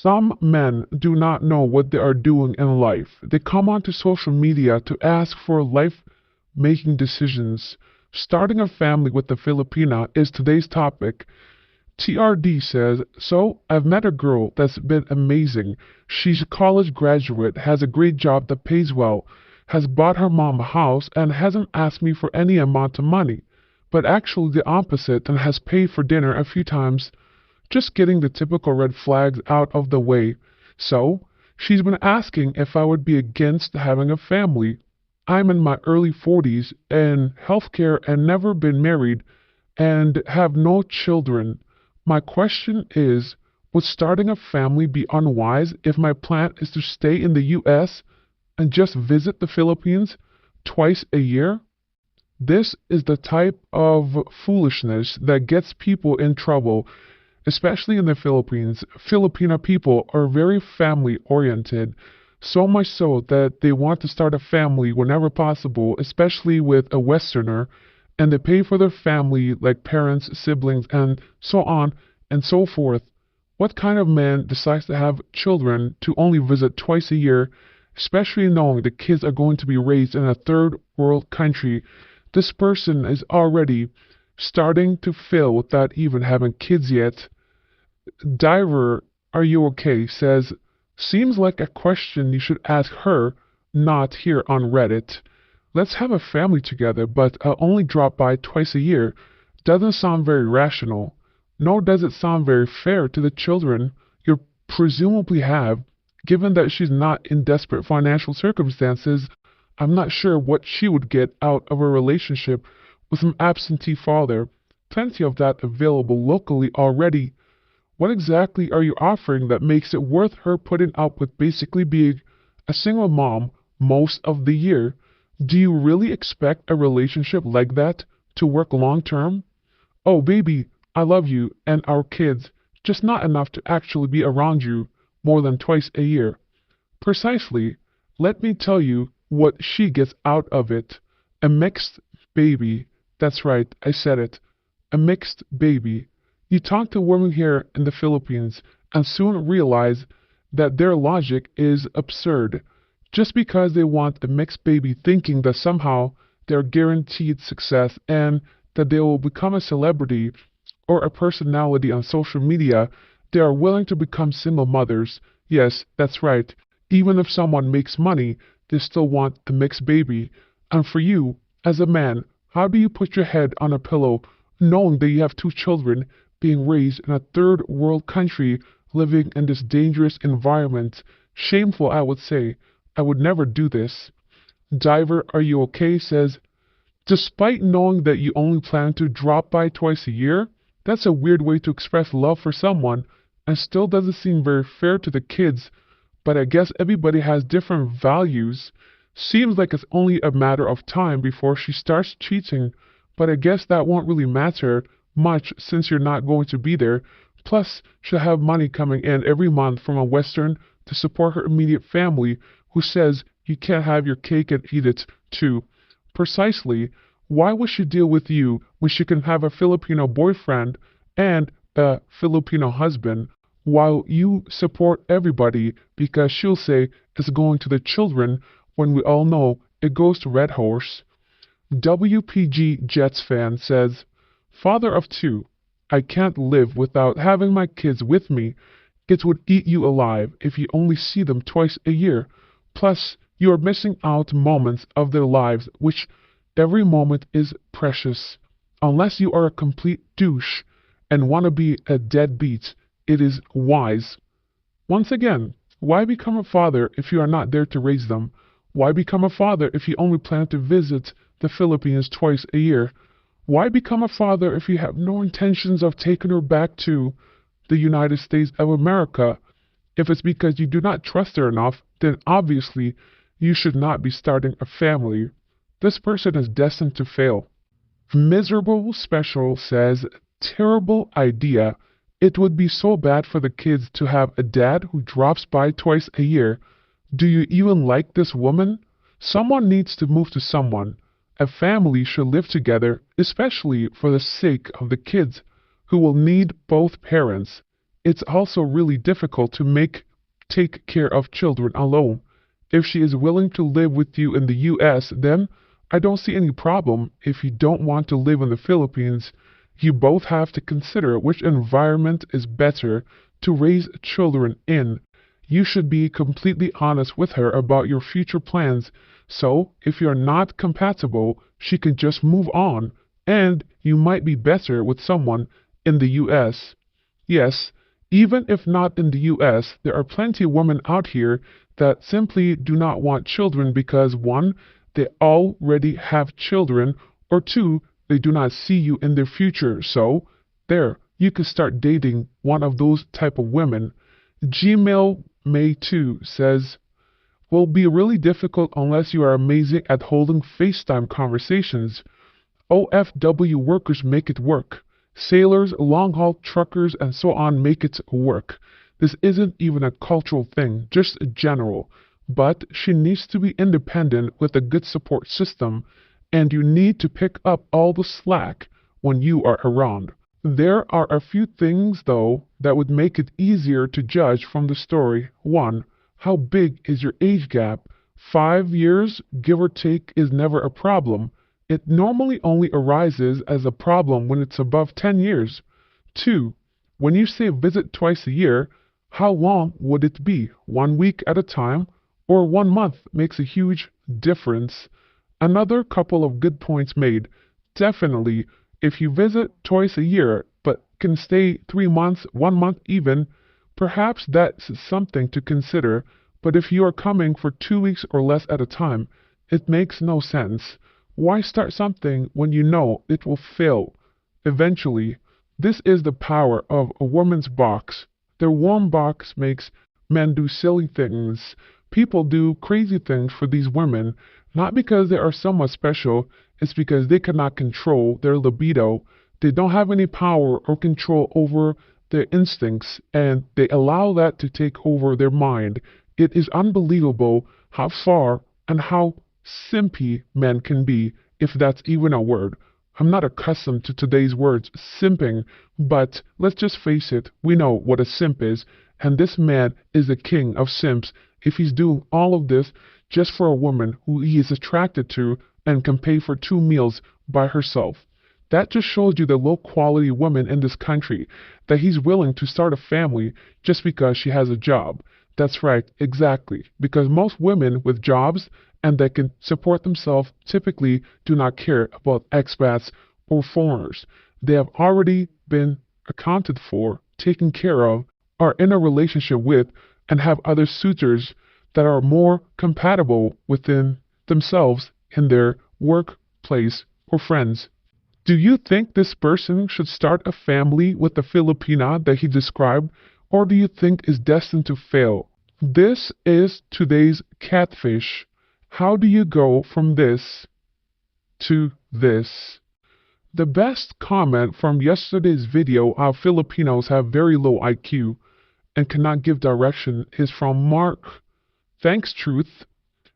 Some men do not know what they are doing in life. They come onto social media to ask for life making decisions. Starting a family with a Filipina is today's topic. TRD says, so I've met a girl that's been amazing. She's a college graduate, has a great job that pays well, has bought her mom a house, and hasn't asked me for any amount of money, but actually the opposite and has paid for dinner a few times. Just getting the typical red flags out of the way. So, she's been asking if I would be against having a family. I'm in my early 40s in healthcare and never been married and have no children. My question is, would starting a family be unwise if my plan is to stay in the US and just visit the Philippines twice a year? This is the type of foolishness that gets people in trouble, especially in the Philippines. Filipino people are very family oriented, so much so that they want to start a family whenever possible, especially with a Westerner, and they pay for their family like parents, siblings, and so on and so forth. What kind of man decides to have children to only visit twice a year, especially knowing the kids are going to be raised in a third world country? This person is already starting to fail without even having kids yet. Diver, are you okay? Says, seems like a question you should ask her, not here on Reddit. Let's have a family together, but I'll only drop by twice a year. Doesn't sound very rational. Nor does it sound very fair to the children you presumably have, given that she's not in desperate financial circumstances. I'm not sure what she would get out of a relationship with an absentee father. Plenty of that available locally already. What exactly are you offering that makes it worth her putting up with basically being a single mom most of the year? Do you really expect a relationship like that to work long term? Oh, baby, I love you and our kids, just not enough to actually be around you more than twice a year. Precisely. Let me tell you what she gets out of it. A mixed baby. That's right, I said it. A mixed baby. You talk to women here in the Philippines and soon realize that their logic is absurd. Just because they want a mixed baby thinking that somehow they're guaranteed success and that they will become a celebrity or a personality on social media, they are willing to become single mothers. Yes, that's right. Even if someone makes money, they still want the mixed baby. And for you, as a man, how do you put your head on a pillow knowing that you have two children being raised in a third world country living in this dangerous environment? Shameful, I would say. I would never do this. Diver, are you okay? Says, despite knowing that you only plan to drop by twice a year, that's a weird way to express love for someone and still doesn't seem very fair to the kids, but I guess everybody has different values. Seems like it's only a matter of time before she starts cheating, but I guess that won't really matter much since you're not going to be there. Plus, she'll have money coming in every month from a Western to support her immediate family, who says you can't have your cake and eat it too. Precisely. Why would she deal with you when she can have a Filipino boyfriend and a Filipino husband, while you support everybody because she'll say it's going to the children when we all know it goes to Red Horse? WPG Jets fan says, father of two, I can't live without having my kids with me. It would eat you alive if you only see them twice a year. Plus, you are missing out moments of their lives, which every moment is precious. Unless you are a complete douche and want to be a deadbeat, it is wise. Once again, why become a father if you are not there to raise them? Why become a father if you only plan to visit the Philippines twice a year? Why become a father if you have no intentions of taking her back to the United States of America? If it's because you do not trust her enough, then obviously you should not be starting a family. This person is destined to fail. Miserable Special says, terrible idea. It would be so bad for the kids to have a dad who drops by twice a year. Do you even like this woman? Someone needs to move to someone. A family should live together, especially for the sake of the kids, who will need both parents. It's also really difficult to take care of children alone. If she is willing to live with you in the US, then I don't see any problem. If you don't want to live in the Philippines, you both have to consider which environment is better to raise children in. You should be completely honest with her about your future plans. So, if you're not compatible, she can just move on, and you might be better with someone in the US. Yes, even if not in the US, there are plenty of women out here that simply do not want children because one, they already have children, or two, they do not see you in their future. So, there, you can start dating one of those type of women. Gmail May 2 says, will be really difficult unless you are amazing at holding FaceTime conversations. OFW workers make it work. Sailors, long-haul truckers, and so on make it work. This isn't even a cultural thing, just general. But she needs to be independent with a good support system, and you need to pick up all the slack when you are around. There are a few things, though, that would make it easier to judge from the story. 1. How big is your age gap? 5 years, give or take, is never a problem. It normally only arises as a problem when it's above 10 years. 2. When you say visit twice a year, how long would it be? 1 week at a time? Or 1 month makes a huge difference. Another couple of good points made. Definitely, if you visit twice a year but can stay 3 months, 1 month even, perhaps that's something to consider. But if you are coming for 2 weeks or less at a time, it makes no sense. Why start something when you know it will fail eventually? This is the power of a woman's box. Their warm box makes men do silly things. People do crazy things for these women, not because they are somewhat special, it's because they cannot control their libido. They don't have any power or control over their instincts, and they allow that to take over their mind. It is unbelievable how far and how simpy men can be, if that's even a word. I'm not accustomed to today's words, simping, but let's just face it, we know what a simp is, and this man is the king of simps if he's doing all of this just for a woman who he is attracted to and can pay for 2 meals by herself. That just shows you the low quality woman in this country, that he's willing to start a family just because she has a job. That's right, exactly, because most women with jobs and that can support themselves typically do not care about expats or foreigners. They have already been accounted for, taken care of, are in a relationship with, and have other suitors that are more compatible within themselves in their workplace or friends. Do you think this person should start a family with the Filipina that he described, or do you think is destined to fail? This is today's catfish. How do you go from this to this? The best comment from yesterday's video how Filipinos have very low IQ and cannot give direction is from Mark. Thanks, Truth.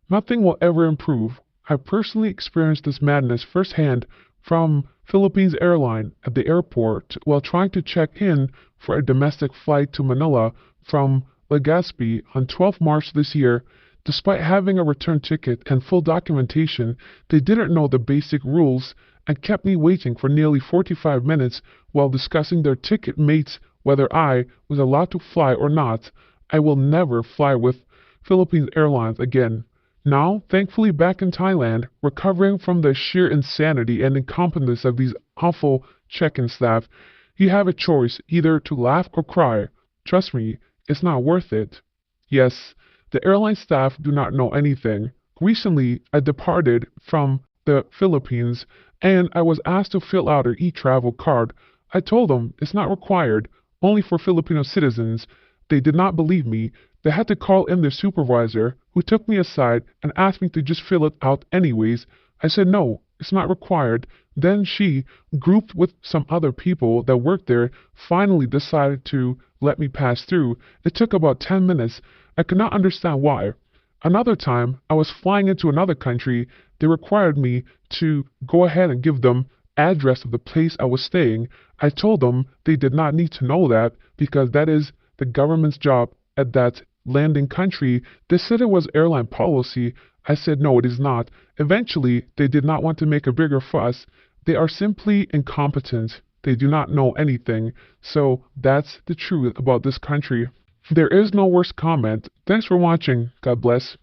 Nothing will ever improve. I personally experienced this madness firsthand from Philippines Airline at the airport while trying to check in for a domestic flight to Manila from Legazpi on 12 March this year. Despite having a return ticket and full documentation, they didn't know the basic rules and kept me waiting for nearly 45 minutes while discussing their ticket mates whether I was allowed to fly or not. I will never fly with Philippines Airlines again. Now, thankfully back in Thailand, recovering from the sheer insanity and incompetence of these awful check-in staff, you have a choice either to laugh or cry. Trust me, it's not worth it. Yes, the airline staff do not know anything. Recently, I departed from the Philippines and I was asked to fill out an e-travel card. I told them it's not required, only for Filipino citizens. They did not believe me. They had to call in their supervisor, who took me aside and asked me to just fill it out anyways. I said no, it's not required. Then she, grouped with some other people that worked there, finally decided to let me pass through. It took about 10 minutes. I could not understand why. Another time, I was flying into another country. They required me to go ahead and give them address of the place I was staying. I told them they did not need to know that because that is the government's job at that landing country. They said it was airline policy. I said no, it is not. Eventually, they did not want to make a bigger fuss. They are simply incompetent. They do not know anything. So that's the truth about this country. There is no worse comment. Thanks for watching. God bless.